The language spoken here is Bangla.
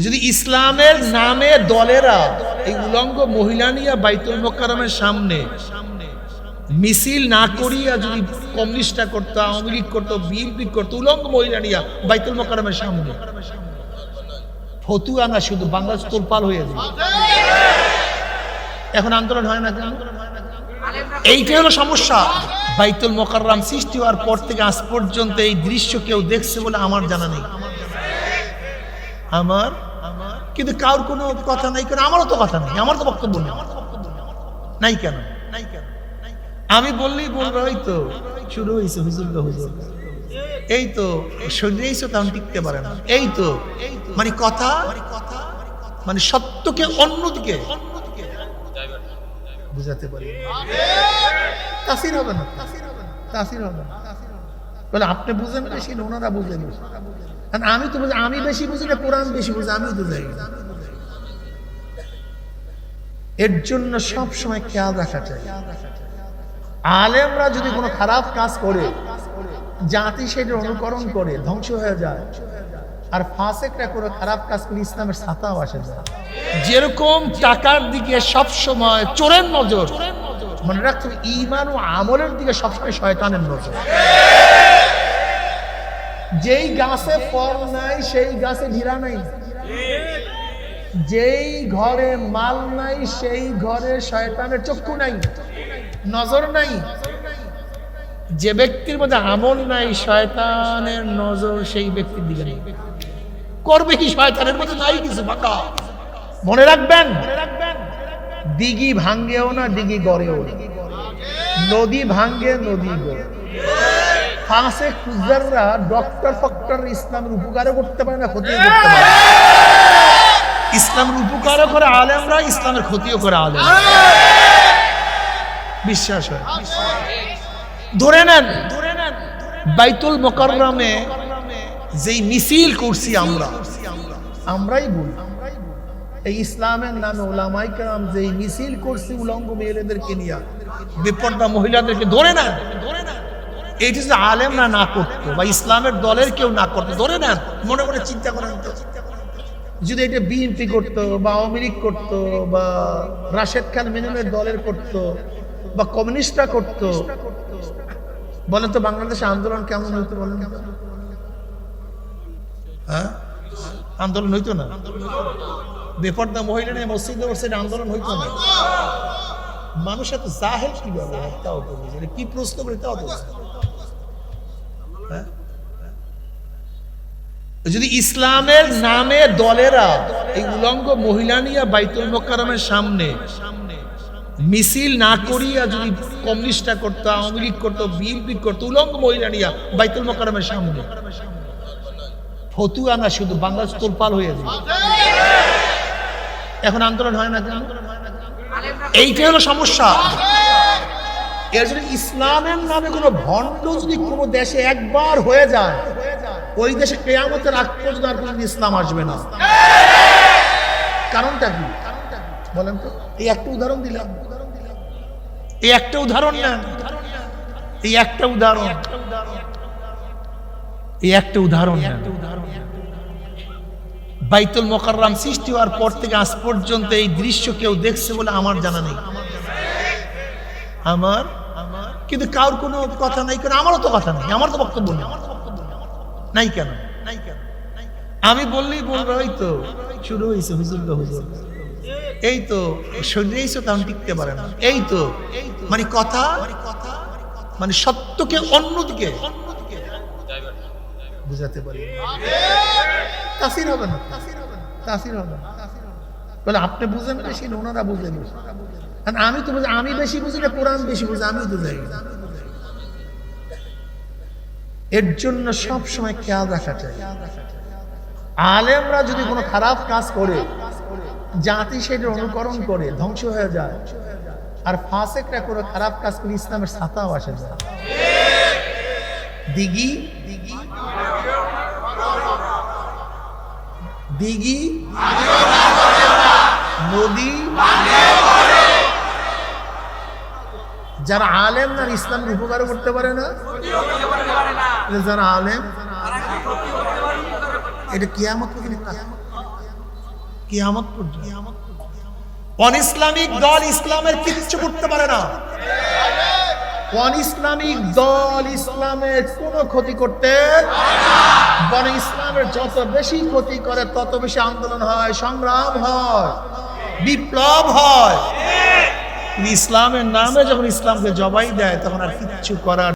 যদি ইসলামের নামে দলেরা এই উলঙ্গ মহিলা নিয়ে বাইতুল মোকাররমের সামনে মিছিল না করিয়া যদি কমিউনিস্টরা করতো, আওয়ামী লীগ করতো, বিএনপি করতো, উলঙ্গ মহিলা নিয়ে বাইতুল মোকাররমের সামনে ফতুয়া না শুধু বাংলাদেশ তোলপাল হয়ে যায়। এখন আন্দোলন হয় না কেন? এইটাই হলো সমস্যা। বাইতুল মোকাররম সৃষ্টি হওয়ার পর থেকে আজ পর্যন্ত এই দৃশ্য কেউ দেখছে বলে আমার জানা নেই। আমার কিন্তু কারোর কোনো কথা নাই কেন? আমারও তো কথা নেই, আমার তো বক্তব্য নেই। নাই কেন? আমি বললেই বলবো এই তো শুরু হয়েছে হুজুর গো হুজুর, এই তো সরিয়েছো তখন টিকতে পারে না, এই তো মানে কথা মানে সত্যকে অন্যদিকে বুঝাতে পারি। তাসির হবে না, তাসির হবে না। বলে আপনি বুঝেন বেশি, ওনারা বুঝেন বেশি। আমি তো বুঝি, আমি বেশি বুঝি না, কোরআন বেশি বুঝি, আমিও তো যাই। এর জন্য সব সময় খেয়াল রাখা চাই, আলেমরা যদি কোনো খারাপ কাজ করে জাতি সেটার অনুকরণ করে ধ্বংস হয়ে যায়, আর ফাসেকরা করে খারাপ কাজ করে ইসলামের ছাতাও আসে যায়। যেরকম টাকার দিকে সব সময় চোরের নজর, মনে রাখতে হবে ঈমান ও আমলের দিকে সবসময় শয়তানের নজর। যেই গাছে ফল নাই সেই গাছে ঢিরা নাই, যেই ঘরে মাল নাই সেই ঘরে শয়তানের চক্ষু নাই, নজর নাই। যে ব্যক্তির মধ্যে আমল নাই শয়তানের নজর সেই ব্যক্তির দিকে নেই। করবে কি? শয়তানের মধ্যে নাই কিছু ফাঁকা। মনে রাখবেন, দিঘি ভাঙ্গেও না, দিঘি গড়েও না, নদী ভাঙ্গে নদী গড়ে। ফাঁসে খুজাররা ডক্টর ফক্টর ইসলামের উপকারও করতে পারে না, ক্ষতিও করতে পারে না। ইসলামের উপকারও করে আলেমরা, ইসলামের ক্ষতিও করে আলেম। বিশ্বাস হয়? ধরে নেন বাইতুল মোকাররমে যেই মিছিল করছি আমরাই বলি, এই ইসলামের নামে ওলামায়ে কেরাম যেই মিছিল করছি উলঙ্গ মেয়েদেরকে নিয়ে, বেপরদা মহিলাদেরকে ধরে নেন, এইটা যদি আলেমরা না করতো বা ইসলামের দলের কেউ না করতো, ধরে নেন, মনে মনে চিন্তা করেন তো, যদি এটা বিএনপি করতো বা আওয়ামী লীগ করতো বা রাশেদ খান মেননের দলের করতো বা কমিউনিস্টরা করতো, বলেন তো বাংলাদেশে আন্দোলন কেমন হইতো? বলেন, হ্যাঁ আন্দোলন হইতো না? বেপরদা মহিলা নিয়ে মসজিদে বসে আন্দোলন হইতো না? মানুষ এত জাহেল কিভাবে তাও তো বুঝে, কি প্রশ্ন করে তাও তো। যদি ইসলামের নামে দলেরা এই উলঙ্গ মহিলা নিয়ে বাইতুল মোকাররমের সামনে মিছিল না করিয়া যদি কমিউনিস্টরা করতো, আওয়ামী লীগ করতো, বিএনপি করতো, উলঙ্গ মহিলা নিয়ে বাইতুল মোকাররমের সামনে ফতুয়া না শুধু বাংলাদেশ তোলপাল হয়ে যায়। এখন আন্দোলন হয় না কেন? এইটাই হলো সমস্যা। এর জন্য ইসলামের নামে কোনো ভণ্ড যদি কোনো দেশে একবার হয়ে যায়, ওই দেশে কিয়ামতের আগ পর্যন্ত আর কোনদিন ইসলাম আসবে না। কারণটা কি বলেন তো? এই একটা উদাহরণ দিলাম, এই একটা উদাহরণ নেন, এই একটা উদাহরণ, এই একটা উদাহরণ নেন। বাইতুল মোকাররম সৃষ্টি হওয়ার পর থেকে আজ পর্যন্ত এই দৃশ্য কেউ দেখছে বলে আমার জানা নেই। আমার কিন্তু কারোর কোনো কথা নাই কেন? আমারও তো কথা নেই, আমার তো বক্তব্য নেই। নাই কেন? আমি বললেই বলবো এই তো শুরু হয়েছে হুজুর গো হুজুর, এই তো সরিয়েছো তখন টিকতে পারে না, এই তো মানে কথা মানে সত্যকে অন্যদিকে বুঝাতে পারি। তাসির হবে না, তাসির হবে না। বলে আপনি বুঝেন বেশি, ওনারা বুঝেন বেশি। আমি তো বুঝি, আমি বেশি বুঝি না, কোরআন বেশি বুঝি, আমিও তো যাই। এর জন্য সব সময় খেয়াল রাখা চাই, আলেমরা যদি কোনো খারাপ কাজ করে জাতি সেটার অনুকরণ করে ধ্বংস হয়ে যায়, আর ফাসেকরা করে খারাপ কাজ করে ইসলামের ছাতাও আসে যায়। দিঘি দিঘি নদী, যারা আলেম না ইসলামের উপকারও করতে পারে না, যারা আলেম এটা কিয়ামত পর্যন্ত কিয়ামত পর্যন্ত। অন ইসলামিক দল ইসলামের কিচ্ছু করতে পারে না। অন ইসলামিক দল ইসলামের কোনো ক্ষতি করতে বরং ইসলামের যত বেশি ক্ষতি করে তত বেশি আন্দোলন হয়, সংগ্রাম হয়, বিপ্লব হয়। ইসলামের নামে যখন ইসলামকে জবাই দেয় তখন আর কিচ্ছু করার